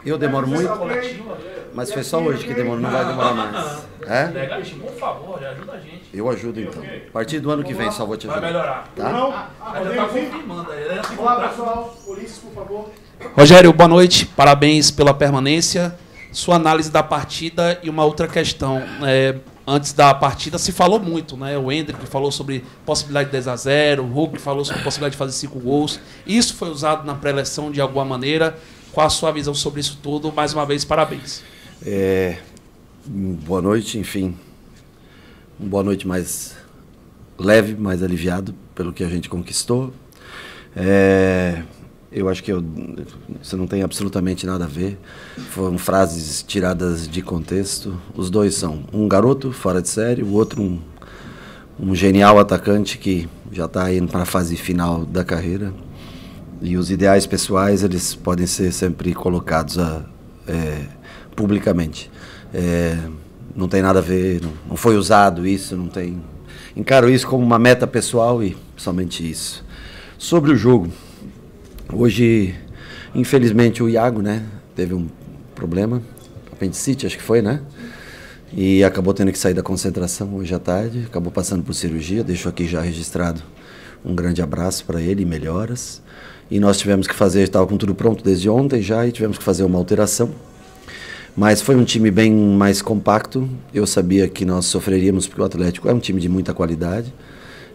Eu demoro muito, mas foi só hoje que demorou, não vai demorar mais. É? Por favor, ajuda a gente. Eu ajudo então. A partir do ano que vem só vou te ajudar. Vai melhorar. Tá? Ainda tá confirmando aí. Olá, pessoal. Ulisses, por favor. Rogério, boa noite. Parabéns pela permanência. Sua análise da partida e uma outra questão. Antes da partida se falou muito, né? O Hendrick falou sobre possibilidade de 10-0, o Hulk falou sobre possibilidade de fazer 5 gols. Isso foi usado na pré-eleção de alguma maneira. Qual a sua visão sobre isso tudo? Mais uma vez, parabéns. Boa noite, enfim. Boa noite mais leve, mais aliviado pelo que a gente conquistou. Eu acho que isso não tem absolutamente nada a ver. Foram frases tiradas de contexto. Os dois são um garoto fora de série, o outro um genial atacante que já está indo para a fase final da carreira. E os ideais pessoais, eles podem ser sempre colocados publicamente. Não tem nada a ver, não foi usado isso, não tem... Encaro isso como uma meta pessoal e somente isso. Sobre o jogo, hoje, infelizmente, o Iago, né, teve um problema, apendicite, acho que foi, né? E acabou tendo que sair da concentração hoje à tarde, acabou passando por cirurgia, deixo aqui já registrado um grande abraço para ele e melhoras. E nós tivemos que fazer, estava com tudo pronto desde ontem já, e tivemos que fazer uma alteração. Mas foi um time bem mais compacto. Eu sabia que nós sofreríamos, porque o Atlético é um time de muita qualidade.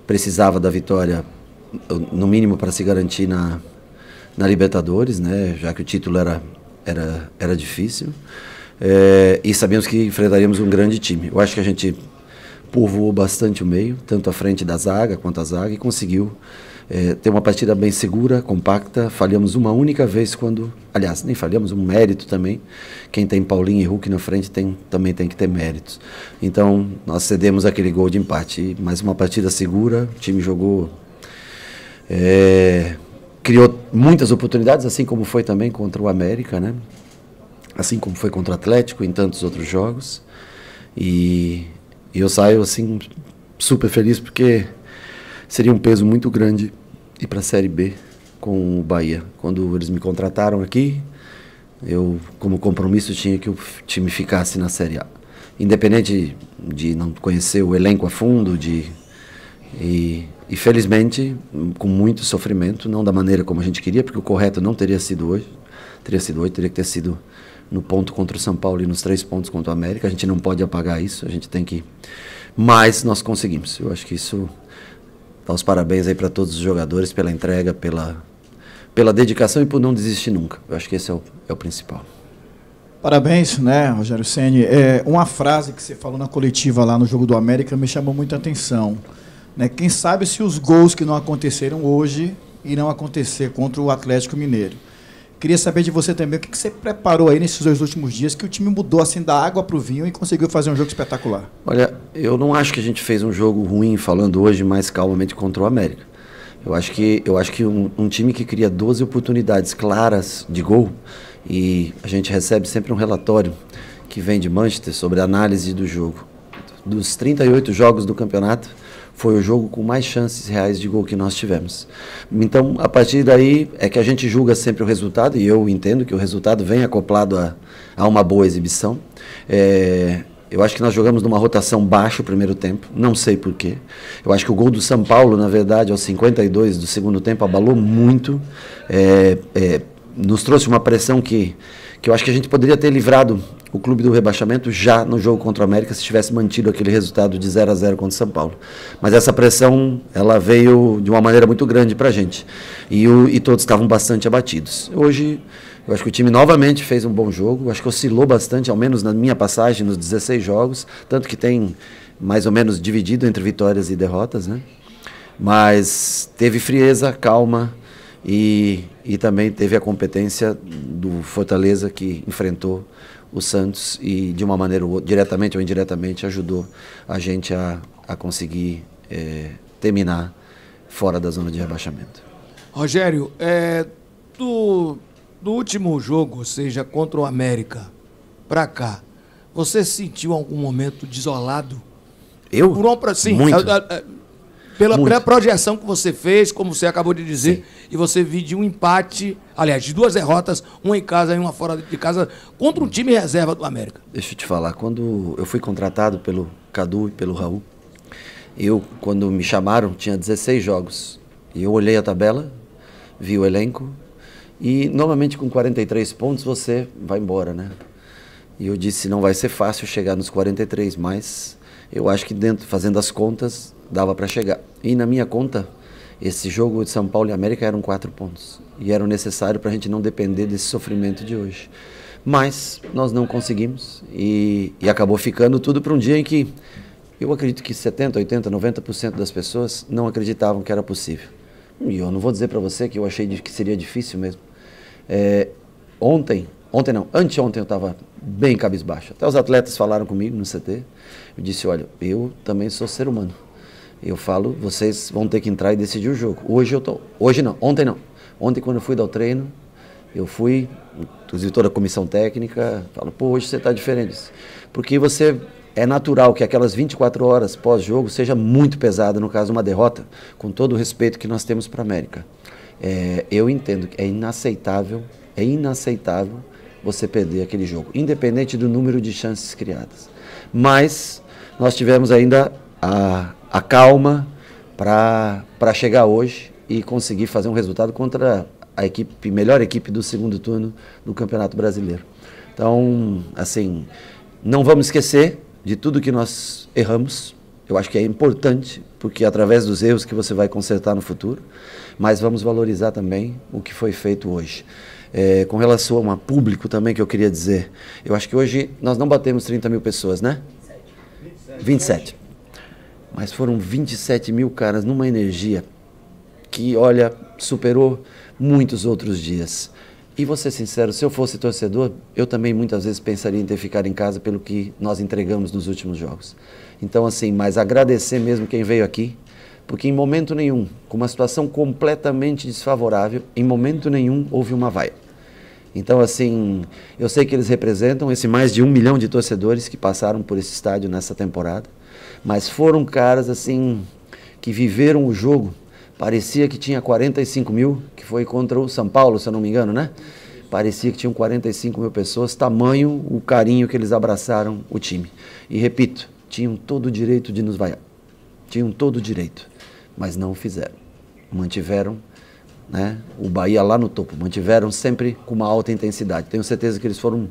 Precisava da vitória, no mínimo, para se garantir na Libertadores, né? Já que o título era difícil. E sabíamos que enfrentaríamos um grande time. Eu acho que a gente povoou bastante o meio, tanto a frente da zaga quanto a zaga, e conseguiu ter uma partida bem segura, compacta. Falhamos uma única vez quando... Aliás, nem falhamos, um mérito também. Quem tem Paulinho e Hulk na frente também tem que ter méritos. Então, nós cedemos aquele gol de empate. Mas uma partida segura, o time jogou... criou muitas oportunidades, assim como foi também contra o América, né? Assim como foi contra o Atlético, em tantos outros jogos. E eu saio, assim, super feliz, porque seria um peso muito grande ir para a Série B com o Bahia. Quando eles me contrataram aqui, eu, como compromisso, tinha que o time ficasse na Série A. Independente de não conhecer o elenco a fundo, e felizmente, com muito sofrimento, não da maneira como a gente queria, porque o correto não teria sido hoje. Teria que ter sido no ponto contra o São Paulo e nos 3 pontos contra o América. A gente não pode apagar isso, a gente tem que... Mas nós conseguimos. Eu acho que isso... Dá os parabéns aí para todos os jogadores pela entrega, pela dedicação e por não desistir nunca. Eu acho que esse é o principal. Parabéns, né, Rogério Ceni. Uma frase que você falou na coletiva lá no Jogo do América me chamou muita atenção. Né? Quem sabe se os gols que não aconteceram hoje irão acontecer contra o Atlético Mineiro. Queria saber de você também o que você preparou aí nesses 2 últimos dias, que o time mudou assim da água para o vinho e conseguiu fazer um jogo espetacular. Olha, eu não acho que a gente fez um jogo ruim, falando hoje mais calmamente, contra o América. Eu acho que um time que cria 12 oportunidades claras de gol, e a gente recebe sempre um relatório que vem de Manchester sobre a análise do jogo. Dos 38 jogos do campeonato, foi o jogo com mais chances reais de gol que nós tivemos. Então, a partir daí, é que a gente julga sempre o resultado, e eu entendo que o resultado vem acoplado a uma boa exibição. Eu acho que nós jogamos numa rotação baixa o primeiro tempo, não sei porquê. Eu acho que o gol do São Paulo, na verdade, aos 52 do segundo tempo, abalou muito, nos trouxe uma pressão que eu acho que a gente poderia ter livrado o clube do rebaixamento já no jogo contra o América se tivesse mantido aquele resultado de 0-0 contra o São Paulo. Mas essa pressão, ela veio de uma maneira muito grande para a gente. E todos estavam bastante abatidos. Hoje, eu acho que o time novamente fez um bom jogo. Acho que oscilou bastante, ao menos na minha passagem, nos 16 jogos. Tanto que tem mais ou menos dividido entre vitórias e derrotas, né? Mas teve frieza, calma, e também teve a competência do Fortaleza, que enfrentou o Santos e de uma maneira, diretamente ou indiretamente, ajudou a gente a conseguir terminar fora da zona de rebaixamento. Rogério, do último jogo, ou seja, contra o América, para cá, você se sentiu em algum momento desolado? Eu? Sim. Muito. Pela projeção que você fez, como você acabou de dizer, sim, e você viu de um empate, aliás, de 2 derrotas, uma em casa e uma fora de casa, contra um time reserva do América. Deixa eu te falar, quando eu fui contratado pelo Cadu e pelo Raul, quando me chamaram, tinha 16 jogos. E eu olhei a tabela, vi o elenco, e normalmente com 43 pontos você vai embora, né? E eu disse, não vai ser fácil chegar nos 43, mas eu acho que fazendo as contas, dava para chegar. E na minha conta, esse jogo de São Paulo e América eram 4 pontos. E eram necessários para a gente não depender desse sofrimento de hoje. Mas nós não conseguimos e acabou ficando tudo para um dia em que eu acredito que 70%, 80%, 90% das pessoas não acreditavam que era possível. E eu não vou dizer para você que eu achei que seria difícil mesmo. Anteontem eu estava bem cabisbaixo. Até os atletas falaram comigo no CT. Eu disse, olha, eu também sou ser humano. Eu falo, vocês vão ter que entrar e decidir o jogo. Ontem não. Ontem quando eu fui dar o treino, eu fui, inclusive toda a comissão técnica, falo, pô, hoje você está diferente. Porque é natural que aquelas 24 horas pós-jogo seja muito pesada, no caso de uma derrota, com todo o respeito que nós temos para a América. Eu entendo que é inaceitável você perder aquele jogo, independente do número de chances criadas. Mas nós tivemos ainda a calma para chegar hoje e conseguir fazer um resultado contra a melhor equipe do segundo turno do Campeonato Brasileiro. Então, assim, não vamos esquecer de tudo que nós erramos. Eu acho que é importante, porque é através dos erros que você vai consertar no futuro, mas vamos valorizar também o que foi feito hoje. Com relação a público também, que eu queria dizer, eu acho que hoje nós não batemos 30 mil pessoas, né? 27. Mas foram 27 mil caras numa energia que, olha, superou muitos outros dias. E vou ser sincero, se eu fosse torcedor, eu também muitas vezes pensaria em ter ficado em casa pelo que nós entregamos nos últimos jogos. Então, assim, mas agradecer mesmo quem veio aqui, porque em momento nenhum, com uma situação completamente desfavorável, em momento nenhum houve uma vaia. Então, assim, eu sei que eles representam esse mais de 1 milhão de torcedores que passaram por esse estádio nessa temporada, mas foram caras, assim, que viveram o jogo. Parecia que tinha 45 mil, que foi contra o São Paulo, se eu não me engano, né? Parecia que tinham 45 mil pessoas, tamanho o carinho que eles abraçaram o time. E repito, tinham todo o direito de nos vaiar. Tinham todo o direito, mas não o fizeram. Mantiveram, né, o Bahia lá no topo, mantiveram sempre com uma alta intensidade. Tenho certeza que eles foram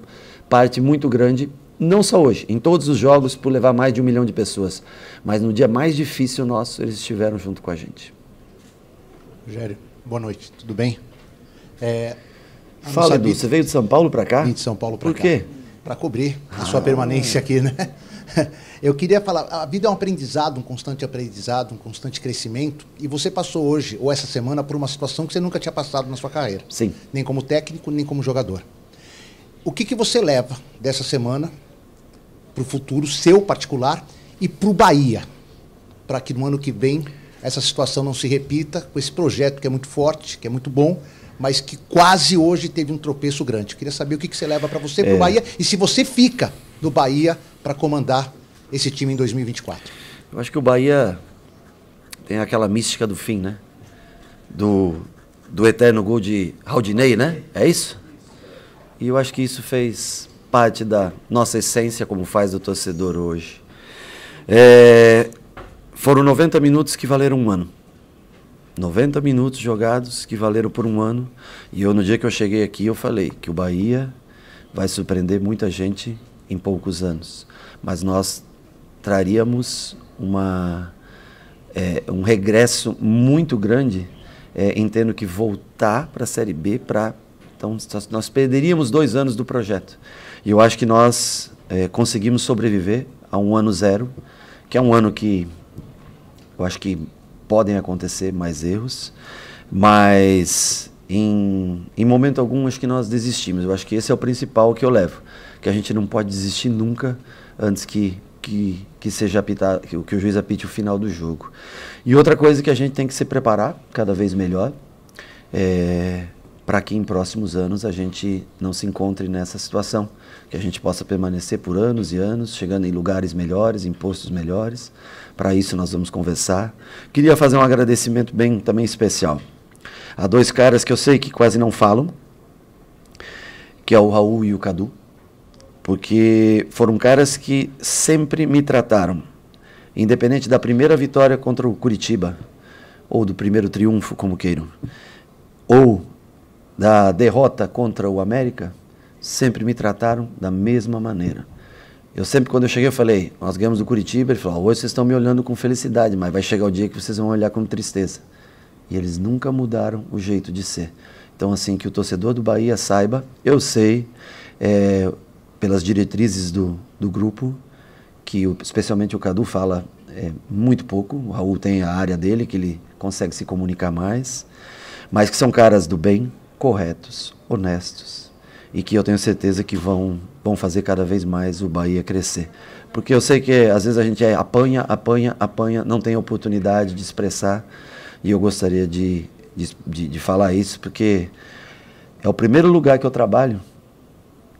parte muito grande, não só hoje, em todos os jogos, por levar mais de 1 milhão de pessoas. Mas no dia mais difícil nosso, eles estiveram junto com a gente. Rogério, boa noite, tudo bem? Fala, Edu, você veio de São Paulo para cá? Vim de São Paulo para cá. Por quê? Para cobrir a sua permanência aqui, né? Eu queria falar, a vida é um aprendizado, um constante crescimento, e você passou hoje, ou essa semana, por uma situação que você nunca tinha passado na sua carreira. Sim. Nem como técnico, nem como jogador. O que você leva dessa semana para o futuro seu particular e para o Bahia, para que no ano que vem essa situação não se repita com esse projeto que é muito forte, que é muito bom, mas que quase hoje teve um tropeço grande. Eu queria saber o que você leva para você, para o Bahia, e se você fica no Bahia para comandar esse time em 2024. Eu acho que o Bahia tem aquela mística do fim, né? Do eterno gol de Raudinei, né? É isso? E eu acho que isso fez parte da nossa essência, como faz o torcedor hoje. Foram 90 minutos que valeram 1 ano. 90 minutos jogados que valeram por 1 ano. E no dia que eu cheguei aqui, eu falei que o Bahia vai surpreender muita gente em poucos anos. Mas nós traríamos um regresso muito grande, em tendo que voltar para a Série B. Então, nós perderíamos 2 anos do projeto. E eu acho que nós conseguimos sobreviver a 1 ano 0, que é um ano que eu acho que podem acontecer mais erros, mas em momento algum acho que nós desistimos. Eu acho que esse é o principal que eu levo, que a gente não pode desistir nunca antes que seja apitado, que o juiz apite o final do jogo. E outra coisa que a gente tem que se preparar cada vez melhor, para que em próximos anos a gente não se encontre nessa situação, que a gente possa permanecer por anos e anos, chegando em lugares melhores, em postos melhores. Para isso nós vamos conversar. Queria fazer um agradecimento bem também especial a dois caras que eu sei que quase não falam, que é o Raul e o Cadu, porque foram caras que sempre me trataram, independente da primeira vitória contra o Curitiba, ou do primeiro triunfo, como queiram, ou da derrota contra o América, sempre me trataram da mesma maneira. Eu sempre, quando eu cheguei, eu falei, nós ganhamos do Curitiba, ele falou, hoje vocês estão me olhando com felicidade, mas vai chegar o dia que vocês vão olhar com tristeza. E eles nunca mudaram o jeito de ser. Então, assim, que o torcedor do Bahia saiba, eu sei, pelas diretrizes do grupo, que especialmente o Cadu fala muito pouco, o Raul tem a área dele, que ele consegue se comunicar mais, mas que são caras do bem, corretos, honestos, e que eu tenho certeza que vão fazer cada vez mais o Bahia crescer. Porque eu sei que às vezes a gente apanha, não tem oportunidade de expressar, e eu gostaria de falar isso, porque é o primeiro lugar que eu trabalho,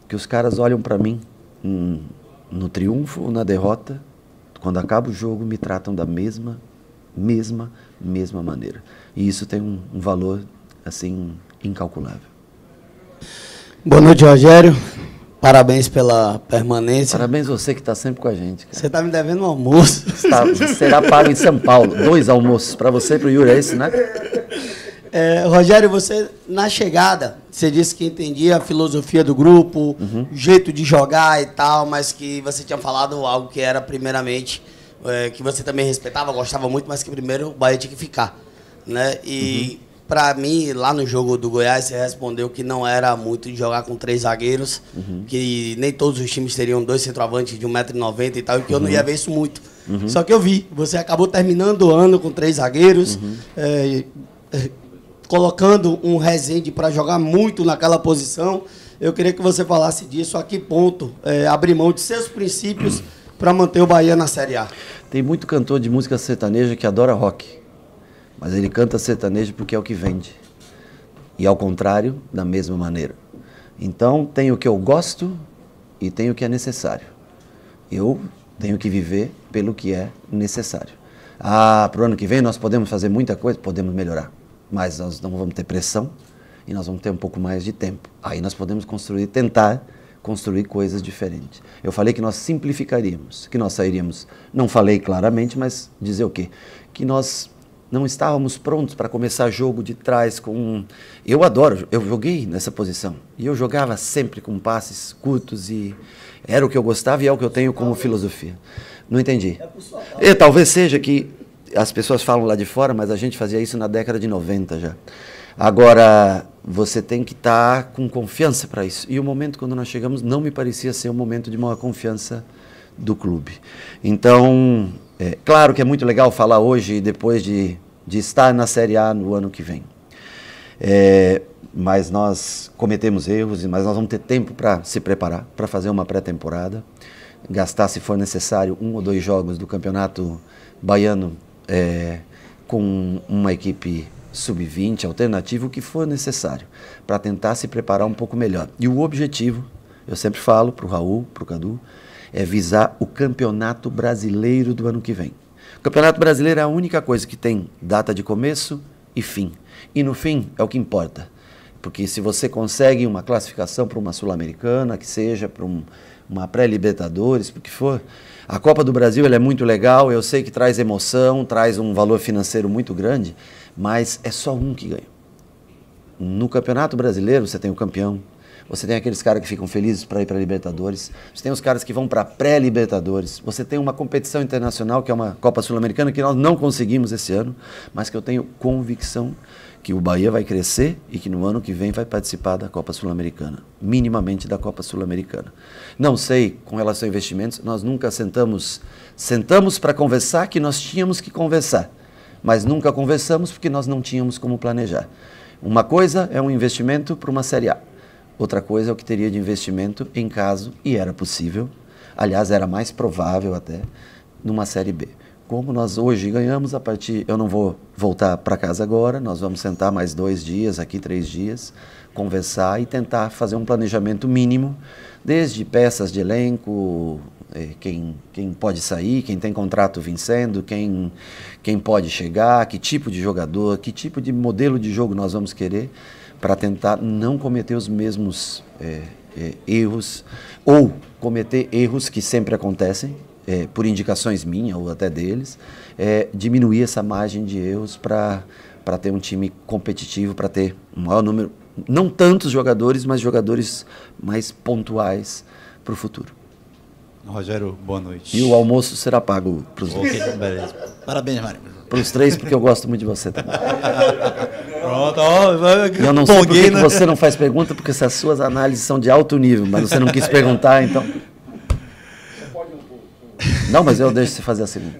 que os caras olham para mim no triunfo ou na derrota, quando acaba o jogo, me tratam da mesma maneira. E isso tem um valor, assim, incalculável. Boa noite, Rogério. Parabéns pela permanência. Parabéns você que está sempre com a gente, cara. Você está me devendo um almoço. Será pago em São Paulo. 2 almoços para você e para o Yuri, é isso, né? Rogério, você, na chegada, você disse que entendia a filosofia do grupo, o jeito de jogar e tal, mas que você tinha falado algo que era, primeiramente, que você também respeitava, gostava muito, mas que primeiro o Bahia tinha que ficar, né? E, para mim, lá no jogo do Goiás, você respondeu que não era muito de jogar com 3 zagueiros, que nem todos os times teriam 2 centroavantes de 1,90 m e tal, e que eu não ia ver isso muito. Só que eu vi, você acabou terminando o ano com 3 zagueiros, colocando um Rezende para jogar muito naquela posição. Eu queria que você falasse disso, a que ponto abrir mão de seus princípios para manter o Bahia na Série A. Tem muito cantor de música sertaneja que adora rock, mas ele canta sertanejo porque é o que vende. E ao contrário, da mesma maneira. Então, tem o que eu gosto e tem o que é necessário. Eu tenho que viver pelo que é necessário. Para o ano que vem nós podemos fazer muita coisa, podemos melhorar. Mas nós não vamos ter pressão e nós vamos ter um pouco mais de tempo. Aí nós podemos tentar construir coisas diferentes. Eu falei que nós simplificaríamos, que nós sairíamos, não falei claramente, mas dizer o quê? Que nós não estávamos prontos para começar jogo de trás com... Eu adoro, eu joguei nessa posição. E eu jogava sempre com passes curtos e era o que eu gostava e é o que eu tenho como filosofia. Não entendi. Talvez seja que as pessoas falam lá de fora, mas a gente fazia isso na década de 90 já. Agora, você tem que estar com confiança para isso. E o momento quando nós chegamos não me parecia ser um momento de maior confiança do clube. Então, claro que é muito legal falar hoje, depois de estar na Série A no ano que vem. Mas nós cometemos erros, mas nós vamos ter tempo para se preparar, para fazer uma pré-temporada, gastar, se for necessário, 1 ou 2 jogos do Campeonato Baiano com uma equipe sub-20, alternativa, o que for necessário, para tentar se preparar um pouco melhor. E o objetivo, eu sempre falo para o Raul, para o Cadu, é visar o Campeonato Brasileiro do ano que vem. O Campeonato Brasileiro é a única coisa que tem data de começo e fim. E no fim é o que importa. Porque se você consegue uma classificação para uma Sul-Americana, que seja para uma pré-Libertadores, porque for, a Copa do Brasil ela é muito legal, eu sei que traz emoção, traz um valor financeiro muito grande, mas é só um que ganha. No Campeonato Brasileiro você tem o campeão, você tem aqueles caras que ficam felizes para ir para a Libertadores, você tem os caras que vão para a pré-Libertadores, você tem uma competição internacional que é uma Copa Sul-Americana que nós não conseguimos esse ano, mas que eu tenho convicção que o Bahia vai crescer e que no ano que vem vai participar da Copa Sul-Americana, minimamente da Copa Sul-Americana. Não sei, com relação a investimentos, nós nunca sentamos para conversar que nós tínhamos que conversar, mas nunca conversamos porque nós não tínhamos como planejar. Uma coisa é um investimento para uma Série A, outra coisa é o que teria de investimento em caso, e era possível, aliás, era mais provável até, numa Série B. como nós hoje ganhamos, a partir... Eu não vou voltar para casa agora, nós vamos sentar mais 2 dias, aqui 3 dias, conversar e tentar fazer um planejamento mínimo, desde peças de elenco, quem pode sair, quem tem contrato vencendo, quem pode chegar, que tipo de jogador, que tipo de modelo de jogo nós vamos querer, para tentar não cometer os mesmos erros, ou cometer erros que sempre acontecem, por indicações minhas ou até deles, diminuir essa margem de erros para ter um time competitivo, para ter um maior número, não tantos jogadores, mas jogadores mais pontuais para o futuro. Rogério, boa noite. E o almoço será pago para os dois. Beleza. Parabéns, Mário. Para os 3, porque eu gosto muito de você também. Pronto, ó. Eu não sei por que você não faz pergunta, porque essas suas análises são de alto nível, mas você não quis perguntar, então... Não, mas eu deixo você fazer a segunda.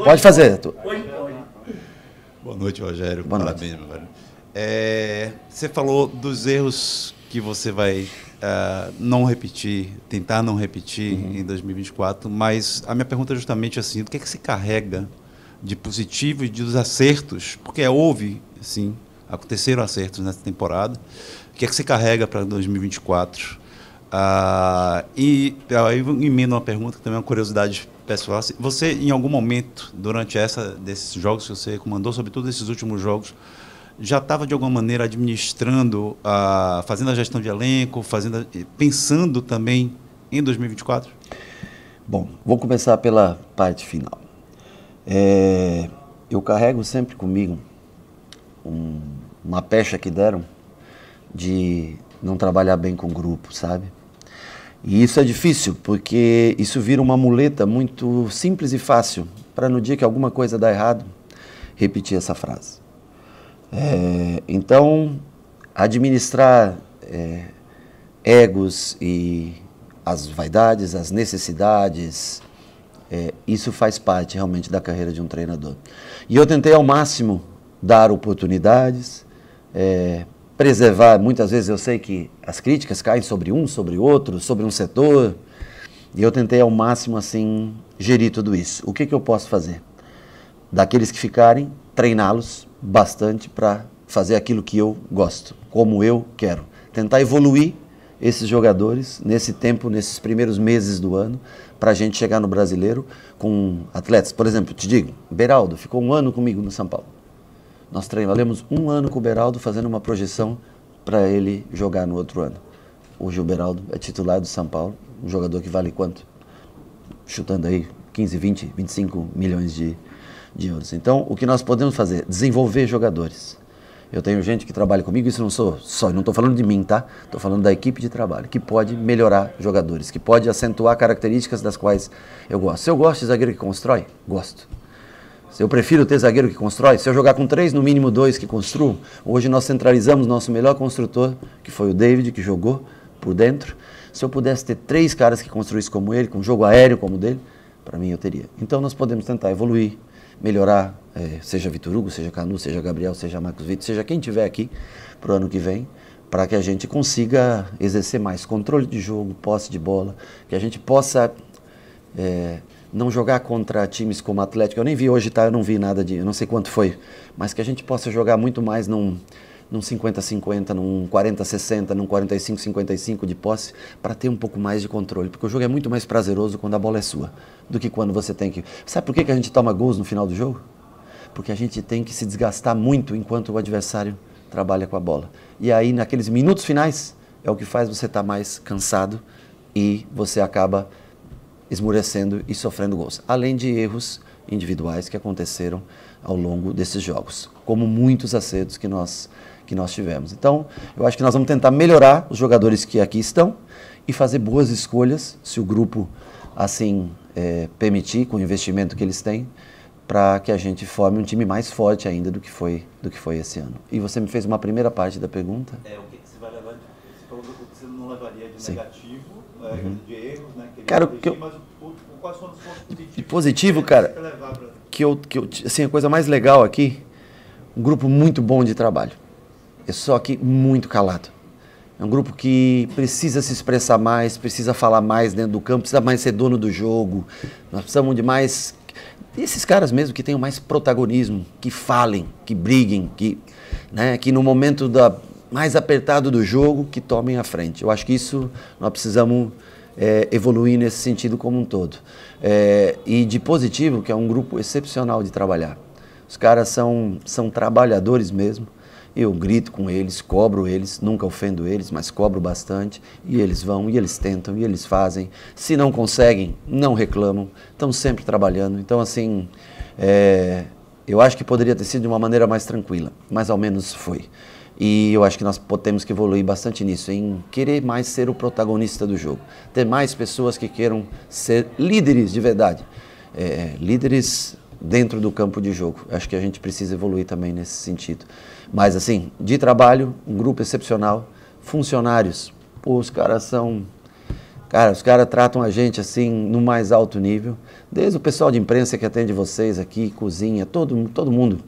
Pode fazer, Arthur. Boa noite, Rogério. Boa noite. Parabéns, meu velho. Você falou dos erros que você vai não repetir, tentar não repetir em 2024, mas a minha pergunta é justamente assim, o que é que se carrega de positivo e dos acertos, porque houve, assim, aconteceram acertos nessa temporada, o que é que se carrega para 2024? E aí eu emendo uma pergunta que também é uma curiosidade pessoal. Você, em algum momento, durante desses jogos que você comandou, sobretudo esses últimos jogos, já estava, de alguma maneira, administrando, fazendo a gestão de elenco, pensando também em 2024? Bom, vou começar pela parte final. Eu carrego sempre comigo uma pecha que deram de não trabalhar bem com o grupo, sabe? E isso é difícil, porque isso vira uma muleta muito simples e fácil, para no dia que alguma coisa dá errado, repetir essa frase. Então, administrar egos e as vaidades, as necessidades, isso faz parte realmente da carreira de um treinador. E eu tentei ao máximo dar oportunidades, preservar. Muitas vezes eu sei que as críticas caem sobre um, sobre outro, sobre um setor, e eu tentei ao máximo assim gerir tudo isso. O que eu posso fazer? Daqueles que ficarem, treiná-los bastante para fazer aquilo que eu gosto, como eu quero. Tentar evoluir esses jogadores nesse tempo, nesses primeiros meses do ano, para a gente chegar no Brasileiro com atletas. Por exemplo, te digo, Beraldo ficou 1 ano comigo no São Paulo. Nós trabalhamos 1 ano com o Beraldo fazendo uma projeção para ele jogar no outro ano. Hoje o Beraldo é titular do São Paulo, um jogador que vale quanto? Chutando aí 15, 20, 25 milhões de euros. Então, o que nós podemos fazer? Desenvolver jogadores. Eu tenho gente que trabalha comigo, isso não sou só, não estou falando de mim, tá? Estou falando da equipe de trabalho, que pode melhorar jogadores, que pode acentuar características das quais eu gosto. Se eu gosto de zagueiro que constrói, gosto. Se eu prefiro ter zagueiro que constrói, se eu jogar com 3, no mínimo 2 que construam, hoje nós centralizamos nosso melhor construtor, que foi o David, que jogou por dentro. Se eu pudesse ter 3 caras que construíssem como ele, com jogo aéreo como o dele, para mim eu teria. Então nós podemos tentar evoluir, melhorar, seja Vitor Hugo, seja Canu, seja Gabriel, seja Marcos Vitor, seja quem tiver aqui para o ano que vem, para que a gente consiga exercer mais controle de jogo, posse de bola, que a gente possa não jogar contra times como Atlético. Eu nem vi hoje, tá? Eu não vi nada eu não sei quanto foi, mas que a gente possa jogar muito mais num 50-50, num 40-60, num 45-55 de posse, para ter um pouco mais de controle, porque o jogo é muito mais prazeroso quando a bola é sua, do que quando você tem que... Sabe por que a gente toma gols no final do jogo? Porque a gente tem que se desgastar muito enquanto o adversário trabalha com a bola. E aí, naqueles minutos finais, é o que faz você estar mais cansado e você acaba esmurecendo e sofrendo gols. Além de erros individuais que aconteceram ao longo desses jogos, como muitos acertos que nós tivemos. Então, eu acho que nós vamos tentar melhorar os jogadores que aqui estão e fazer boas escolhas, se o grupo assim permitir, com o investimento que eles têm, para que a gente forme um time mais forte ainda do que foi esse ano. E você me fez uma primeira parte da pergunta. O que você vai levar, você falou do que você não levaria de Sim. negativo, de erros, né? Cara, mas quais são os pontos positivos? De positivo, cara, assim, a coisa mais legal aqui, um grupo muito bom de trabalho. É só que muito calado. É um grupo que precisa se expressar mais, precisa falar mais dentro do campo, precisa mais ser dono do jogo. Nós precisamos de mais esses caras mesmo que tenham mais protagonismo, que falem, que briguem, que no momento mais apertado do jogo, que tomem a frente. Eu acho que isso nós precisamos evoluir nesse sentido como um todo. E de positivo, que é um grupo excepcional de trabalhar. Os caras são trabalhadores mesmo. Eu grito com eles, cobro eles, nunca ofendo eles, mas cobro bastante. E eles vão, e eles tentam, e eles fazem. Se não conseguem, não reclamam. Estão sempre trabalhando. Então, assim, eu acho que poderia ter sido de uma maneira mais tranquila, mas ao menos foi. E eu acho que nós temos que evoluir bastante nisso, em querer mais ser o protagonista do jogo. Ter mais pessoas que queiram ser líderes de verdade. Líderes dentro do campo de jogo. Acho que a gente precisa evoluir também nesse sentido. Mas, assim, de trabalho, um grupo excepcional, funcionários, pô, os caras são... Cara, os caras tratam a gente, assim, no mais alto nível. Desde o pessoal de imprensa que atende vocês aqui, cozinha, todo mundo.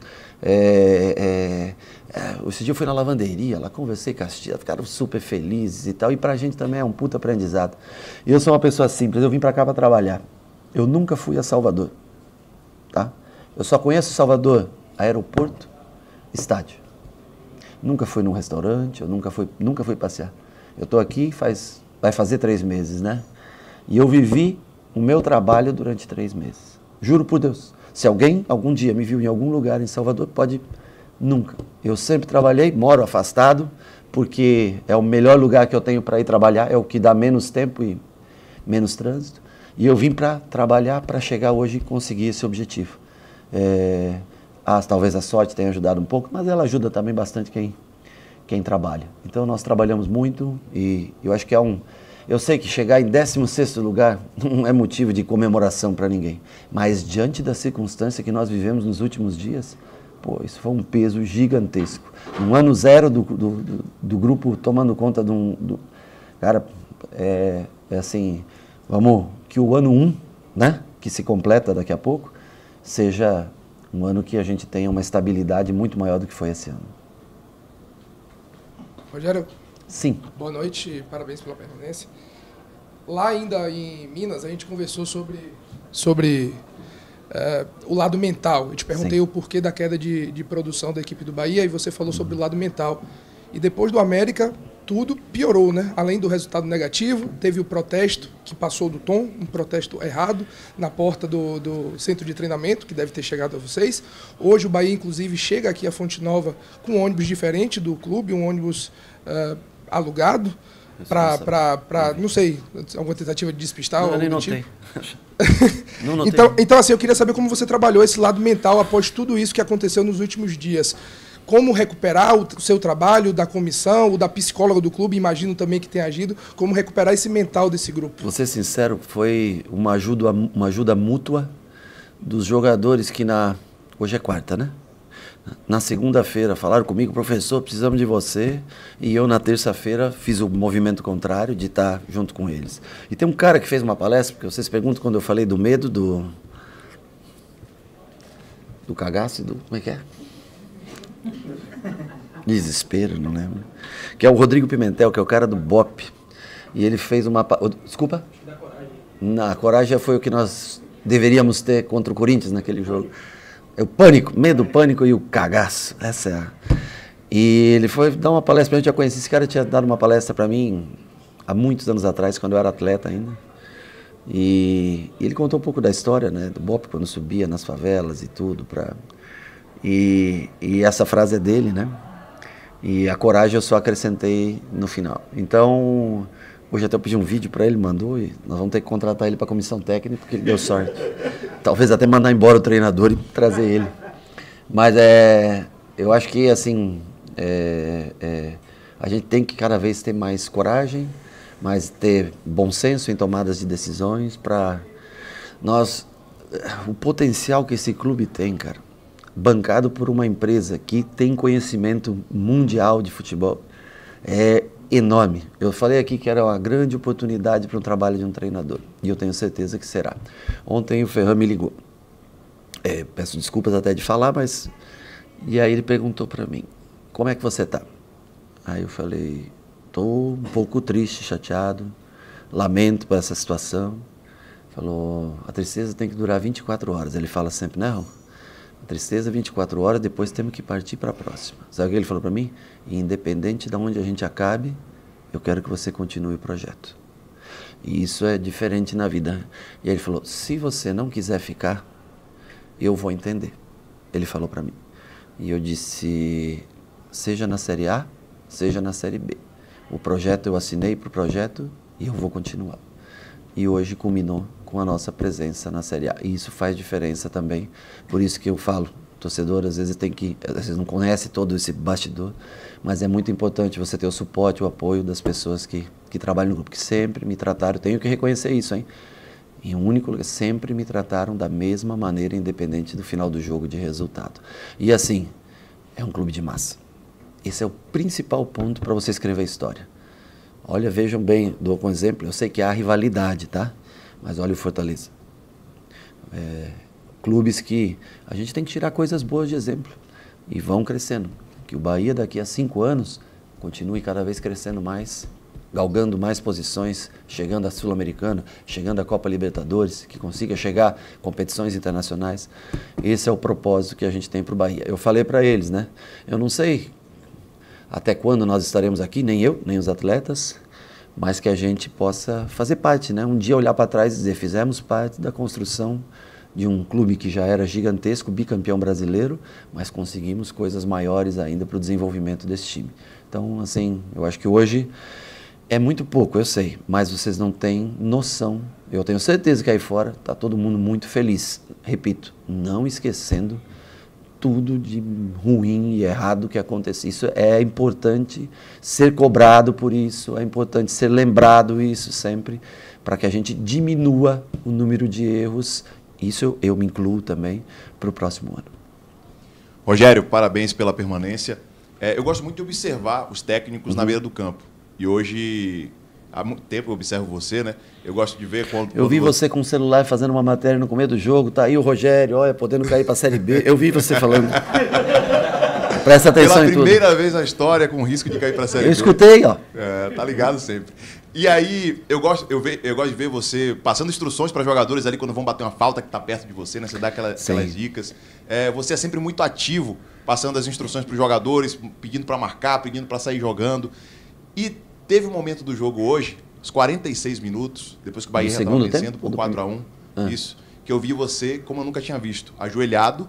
Esse dia eu fui na lavanderia, lá conversei com as tias, ficaram super felizes e tal. E pra gente também é um puta aprendizado. E eu sou uma pessoa simples, eu vim pra cá pra trabalhar. Eu nunca fui a Salvador. Tá? Eu só conheço Salvador, aeroporto, estádio. Nunca fui num restaurante, eu nunca fui passear. Eu estou aqui vai fazer 3 meses, né? E eu vivi o meu trabalho durante 3 meses. Juro por Deus. Se alguém algum dia me viu em algum lugar em Salvador, pode... Nunca. Eu sempre trabalhei, moro afastado, porque é o melhor lugar que eu tenho para ir trabalhar, é o que dá menos tempo e menos trânsito. E eu vim para trabalhar, para chegar hoje e conseguir esse objetivo. Talvez a sorte tenha ajudado um pouco, mas ela ajuda também bastante quem trabalha. Então nós trabalhamos muito e eu acho que eu sei que chegar em 16º lugar não é motivo de comemoração para ninguém, mas diante da circunstância que nós vivemos nos últimos dias, pô, isso foi um peso gigantesco. No ano 0 do grupo tomando conta cara, assim, que o ano 1, né, que se completa daqui a pouco, seja um ano que a gente tenha uma estabilidade muito maior do que foi esse ano. Rogério? Sim. Boa noite, parabéns pela permanência. Lá ainda em Minas, a gente conversou sobre o lado mental. Eu te perguntei o porquê da queda de produção da equipe do Bahia e você falou sobre o lado mental. E depois do América, tudo piorou, né? Além do resultado negativo, teve o protesto que passou do tom, um protesto errado, na porta do centro de treinamento, que deve ter chegado a vocês. Hoje o Bahia, inclusive, chega aqui a Fonte Nova com um ônibus diferente do clube, um ônibus alugado, não sei, alguma tentativa de despistar? Não, ou nem algo do notei. Tipo? Então, assim, eu queria saber como você trabalhou esse lado mental após tudo isso que aconteceu nos últimos dias. Como recuperar o seu trabalho, da comissão, o da psicóloga do clube, imagino também que tenha agido, como recuperar esse mental desse grupo? Vou ser sincero, foi uma ajuda mútua dos jogadores que hoje é quarta, né? Na segunda-feira falaram comigo, professor, precisamos de você. E eu, na terça-feira, fiz o movimento contrário de estar junto com eles. E tem um cara que fez uma palestra, porque vocês perguntam quando eu falei do medo, do cagaço, como é que é? Desespero, não lembro. Que é o Rodrigo Pimentel, que é o cara do BOP. E ele fez uma... Desculpa? A coragem foi o que nós deveríamos ter contra o Corinthians naquele jogo. É o pânico, medo, pânico e o cagaço. Essa é a... E ele foi dar uma palestra pra gente, já conheci. Esse cara tinha dado uma palestra para mim há muitos anos atrás, quando eu era atleta ainda. E ele contou um pouco da história, né, do BOP, quando subia nas favelas e tudo. E essa frase é dele, né? E a coragem eu só acrescentei no final. Então, hoje até eu pedi um vídeo para ele, mandou, e nós vamos ter que contratar ele para a comissão técnica, porque ele deu sorte. Talvez até mandar embora o treinador e trazer ele. Mas eu acho que, assim, a gente tem que cada vez ter mais coragem, mas ter bom senso em tomadas de decisões para o potencial que esse clube tem, cara, bancado por uma empresa que tem conhecimento mundial de futebol, é enorme. Eu falei aqui que era uma grande oportunidade para um trabalho de um treinador, e eu tenho certeza que será. Ontem o Ferran me ligou. Peço desculpas até de falar, mas... E aí ele perguntou para mim, como é que você está? Aí eu falei, estou um pouco triste, chateado, lamento por essa situação. Falou, a tristeza tem que durar 24 horas. Ele fala sempre, não, a tristeza 24 horas, depois temos que partir para a próxima. Sabe o que ele falou para mim? Independente de onde a gente acabe, eu quero que você continue o projeto. E isso é diferente na vida. E ele falou, se você não quiser ficar, eu vou entender. Ele falou para mim. E eu disse, seja na Série A, seja na Série B. O projeto, eu assinei para o projeto e eu vou continuar. E hoje culminou com a nossa presença na Série A. E isso faz diferença também. Por isso que eu falo, torcedor às vezes às vezes não conhece todo esse bastidor, mas é muito importante você ter o suporte, o apoio das pessoas que trabalham no grupo, que sempre me trataram, tenho que reconhecer isso, hein? Em um único lugar, sempre me trataram da mesma maneira, independente do final do jogo de resultado. E assim, é um clube de massa. Esse é o principal ponto para você escrever a história. Olha, vejam bem, dou um exemplo, eu sei que há rivalidade, tá? Mas olha o Fortaleza. Clubes que a gente tem que tirar coisas boas de exemplo e vão crescendo. Que o Bahia daqui a 5 anos continue cada vez crescendo mais, galgando mais posições, chegando à Sul-Americana, chegando à Copa Libertadores, que consiga chegar a competições internacionais. Esse é o propósito que a gente tem para o Bahia. Eu falei para eles, né? Eu não sei até quando nós estaremos aqui, nem eu, nem os atletas, mas que a gente possa fazer parte, né? Um dia olhar para trás e dizer, fizemos parte da construção de um clube que já era gigantesco, bicampeão brasileiro, mas conseguimos coisas maiores ainda para o desenvolvimento desse time. Então, assim, eu acho que hoje é muito pouco, eu sei, mas vocês não têm noção. Eu tenho certeza que aí fora está todo mundo muito feliz. Repito, não esquecendo tudo de ruim e errado que aconteceu. Isso é importante ser cobrado por isso, é importante ser lembrado isso sempre, para que a gente diminua o número de erros. Isso eu me incluo também para o próximo ano. Rogério, parabéns pela permanência. Eu gosto muito de observar os técnicos na beira do campo. E hoje, há muito tempo eu observo você, né? Eu gosto de ver quando... Eu vi você com o celular fazendo uma matéria no começo do jogo, tá aí o Rogério, olha, podendo cair para a Série B. Eu vi você falando. Presta atenção em tudo. Pela primeira vez na história, com risco de cair para a Série B. Eu escutei, ó. Tá ligado sempre. E aí, eu gosto de ver você passando instruções para jogadores ali quando vão bater uma falta que está perto de você, né? Você dá aquelas dicas. Você é sempre muito ativo, passando as instruções para os jogadores, pedindo para marcar, pedindo para sair jogando. E teve um momento do jogo hoje, os 46 minutos, depois que o Bahia já estava vencendo por 4-1, isso, que eu vi você como eu nunca tinha visto, ajoelhado,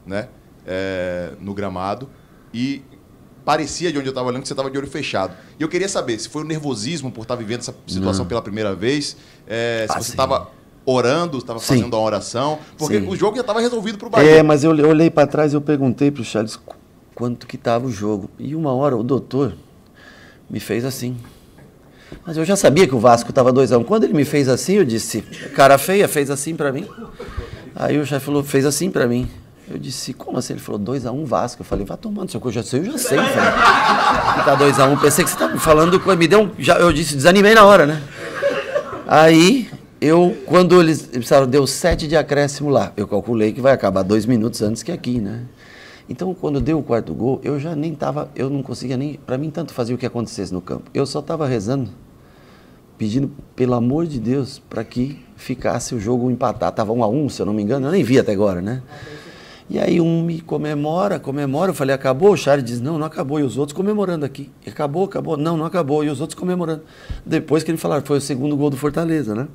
né, no gramado, e parecia, de onde eu estava olhando, que você estava de olho fechado. E eu queria saber se foi o nervosismo por estar vivendo essa situação pela primeira vez, se você estava orando, estava fazendo uma oração, porque o jogo já estava resolvido para o Bahia. Mas eu olhei para trás e eu perguntei para o Charles quanto que estava o jogo. E uma hora o doutor me fez assim. Mas eu já sabia que o Vasco estava 2-1. Quando ele me fez assim, eu disse, cara feia, fez assim para mim. Aí o chefe falou, fez assim para mim. Eu disse, como assim? Ele falou, 2-1 Vasco. Eu falei, vai tomando seu cu, eu já sei, velho. Que tá 2-1. Pensei que você estava me falando, me deu eu disse, desanimei na hora, né? Aí, quando eles precisaram, deu 7 de acréscimo lá. Eu calculei que vai acabar 2 minutos antes que aqui, né? Então, quando deu o 4º gol, eu já nem estava, eu não conseguia nem, para mim, tanto fazia o que acontecesse no campo. Eu só estava rezando, pedindo, pelo amor de Deus, para que ficasse o jogo empatado. Estava 1-1, se eu não me engano, eu nem vi até agora, né? E aí me comemora, eu falei, acabou? O Charles diz, não acabou, e os outros comemorando aqui. Acabou, não acabou, e os outros comemorando. Depois que ele falaram, foi o 2º gol do Fortaleza, né?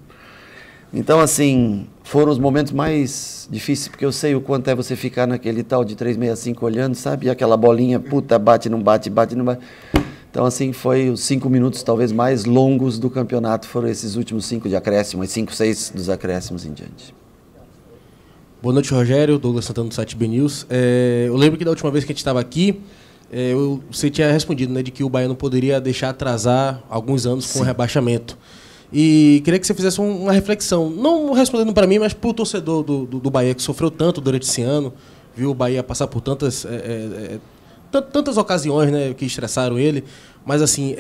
Então, assim, foram os momentos mais difíceis, porque eu sei o quanto é você ficar naquele tal de 365 olhando, sabe? E aquela bolinha, puta, bate, não bate, bate, não bate. Então, assim, foi os 5 minutos talvez mais longos do campeonato, foram esses últimos 5 de acréscimo, 5, 6 dos acréscimos em diante. Boa noite, Rogério. Douglas Santana do site BNews. Eu lembro que da última vez que a gente estava aqui, você tinha respondido, né, de que o Bahia não poderia deixar atrasar alguns anos com o rebaixamento. E queria que você fizesse uma reflexão, não respondendo para mim, mas para o torcedor do Bahia, que sofreu tanto durante esse ano, viu o Bahia passar por tantas ocasiões, né, que estressaram ele, mas assim,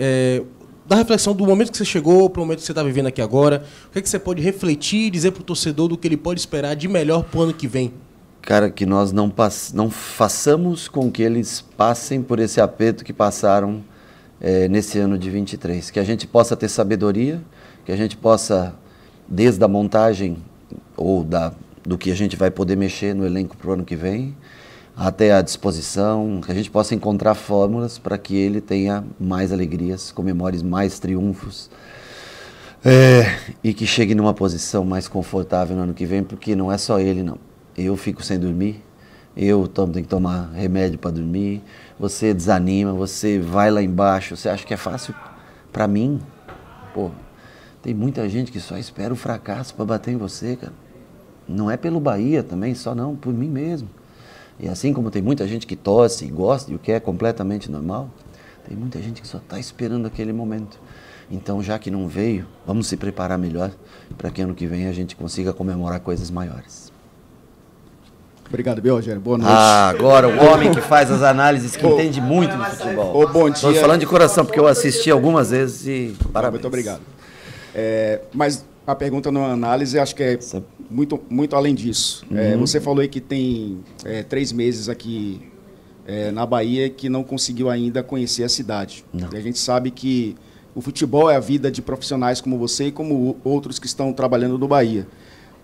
da reflexão do momento que você chegou para o momento que você está vivendo aqui agora, o que é que você pode refletir e dizer para o torcedor do que ele pode esperar de melhor para o ano que vem? Cara, que nós não façamos com que eles passem por esse aperto que passaram nesse ano de 23, que a gente possa ter sabedoria, que a gente possa desde a montagem ou do que a gente vai poder mexer no elenco para o ano que vem, até a disposição, que a gente possa encontrar fórmulas para que ele tenha mais alegrias, comemore mais triunfos, e que chegue numa posição mais confortável no ano que vem, porque não é só ele, não. Eu fico sem dormir, tenho que tomar remédio para dormir, você desanima, você vai lá embaixo, você acha que é fácil? Para mim, pô, tem muita gente que só espera o fracasso para bater em você, cara. Não é pelo Bahia também, só não, por mim mesmo. E assim como tem muita gente que torce e gosta, e o que é completamente normal, tem muita gente que só está esperando aquele momento. Então, já que não veio, vamos se preparar melhor para que ano que vem a gente consiga comemorar coisas maiores. Obrigado, viu, Rogério? Boa noite. Agora o homem que faz as análises, que entende muito de futebol. Bom dia. Estou falando de coração, porque eu assisti algumas vezes e parabéns. Muito obrigado. Mas a pergunta não é uma análise, acho que é muito além disso. Você falou aí que tem 3 meses aqui na Bahia que não conseguiu ainda conhecer a cidade. E a gente sabe que o futebol é a vida de profissionais como você e como outros que estão trabalhando no Bahia.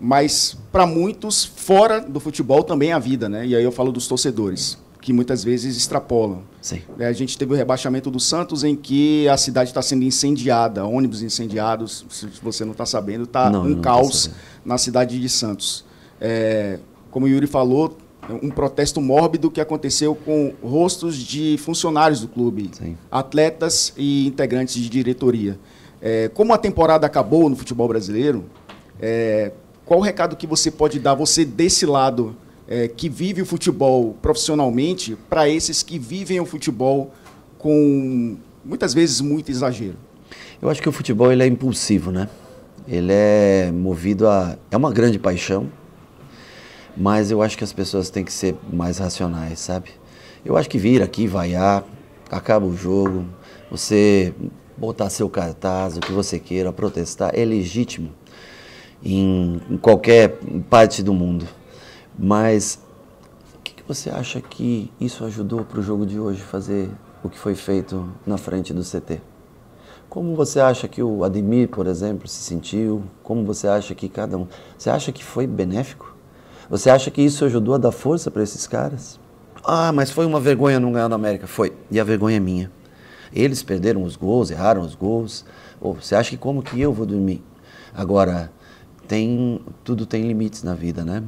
Mas, para muitos, fora do futebol também é a vida, né? E aí eu falo dos torcedores, que muitas vezes extrapolam. Sim. A gente teve o rebaixamento do Santos, em que a cidade está sendo incendiada, ônibus incendiados, se você não está sabendo, está um caos na cidade de Santos. Como o Yuri falou, um protesto mórbido que aconteceu com rostos de funcionários do clube, Sim. atletas e integrantes de diretoria. Como a temporada acabou no futebol brasileiro, qual o recado que você pode dar, você desse lado que vive o futebol profissionalmente, para esses que vivem o futebol com, muitas vezes, muito exagero? Eu acho que o futebol ele é impulsivo, né? Ele é movido é uma grande paixão, mas eu acho que as pessoas têm que ser mais racionais, sabe? Eu acho que vir aqui, vaiar, acaba o jogo, você botar seu cartaz, o que você queira, protestar, é legítimo em qualquer parte do mundo. Mas o que você acha que isso ajudou para o jogo de hoje fazer o que foi feito na frente do CT? Como você acha que o Ademir, por exemplo, se sentiu? Como você acha que cada um... Você acha que foi benéfico? Você acha que isso ajudou a dar força para esses caras? Ah, mas foi uma vergonha não ganhar na América. Foi. E a vergonha é minha. Eles perderam os gols, erraram os gols. Você acha que como que eu vou dormir? Agora, tudo tem limites na vida, né?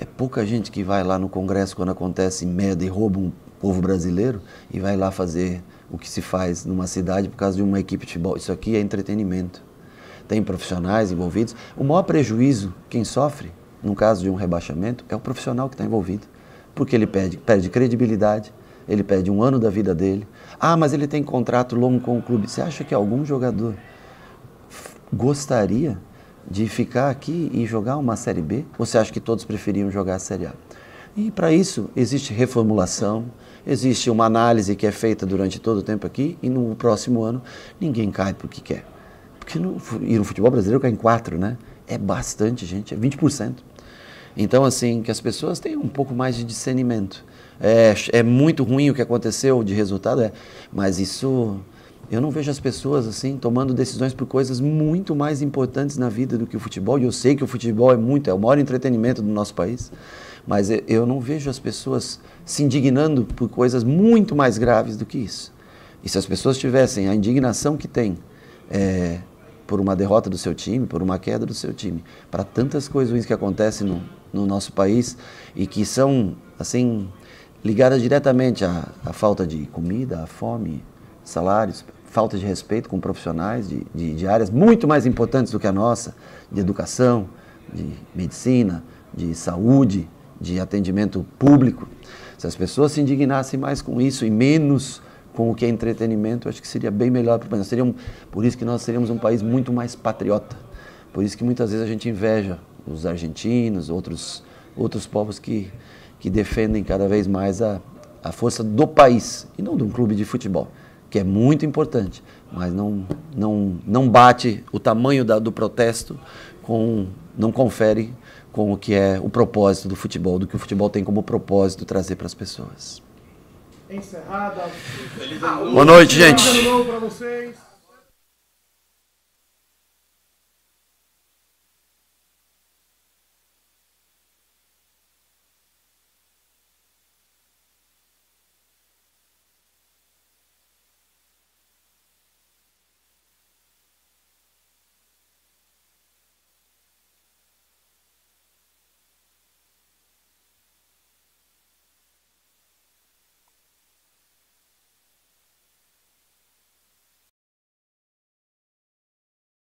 É pouca gente que vai lá no Congresso quando acontece merda e rouba um povo brasileiro e vai lá fazer o que se faz numa cidade por causa de uma equipe de futebol. Isso aqui é entretenimento. Tem profissionais envolvidos. O maior prejuízo, quem sofre, no caso de um rebaixamento, é o profissional que está envolvido. Porque ele perde credibilidade, ele perde 1 ano da vida dele. Ah, mas ele tem contrato longo com o clube. Você acha que algum jogador gostaria de ficar aqui e jogar uma Série B? Ou você acha que todos preferiam jogar a Série A? E para isso existe reformulação, existe uma análise que é feita durante todo o tempo aqui e no próximo ano ninguém cai porque quer. Porque no futebol brasileiro cai em 4, né? É bastante, gente, é 20%. Então, assim, que as pessoas tenham um pouco mais de discernimento. É muito ruim o que aconteceu de resultado, mas isso... Eu não vejo as pessoas assim tomando decisões por coisas muito mais importantes na vida do que o futebol. E eu sei que o futebol é o maior entretenimento do nosso país, mas eu não vejo as pessoas se indignando por coisas muito mais graves do que isso. E se as pessoas tivessem a indignação que têm por uma derrota do seu time, por uma queda do seu time, para tantas coisas ruins que acontecem no nosso país e que são assim ligadas diretamente à falta de comida, à fome, salários, falta de respeito com profissionais de áreas muito mais importantes do que a nossa, de educação, de medicina, de saúde, de atendimento público. Se as pessoas se indignassem mais com isso e menos com o que é entretenimento, eu acho que seria bem melhor para nós. Por isso que nós seríamos um país muito mais patriota. Por isso que muitas vezes a gente inveja os argentinos, outros povos que defendem cada vez mais a força do país e não de um clube de futebol, que é muito importante, mas não bate o tamanho do protesto, não confere com o que é o propósito do futebol, do que o futebol tem como propósito trazer para as pessoas. Encerrada. Boa noite, gente. Feliz ano novo para vocês.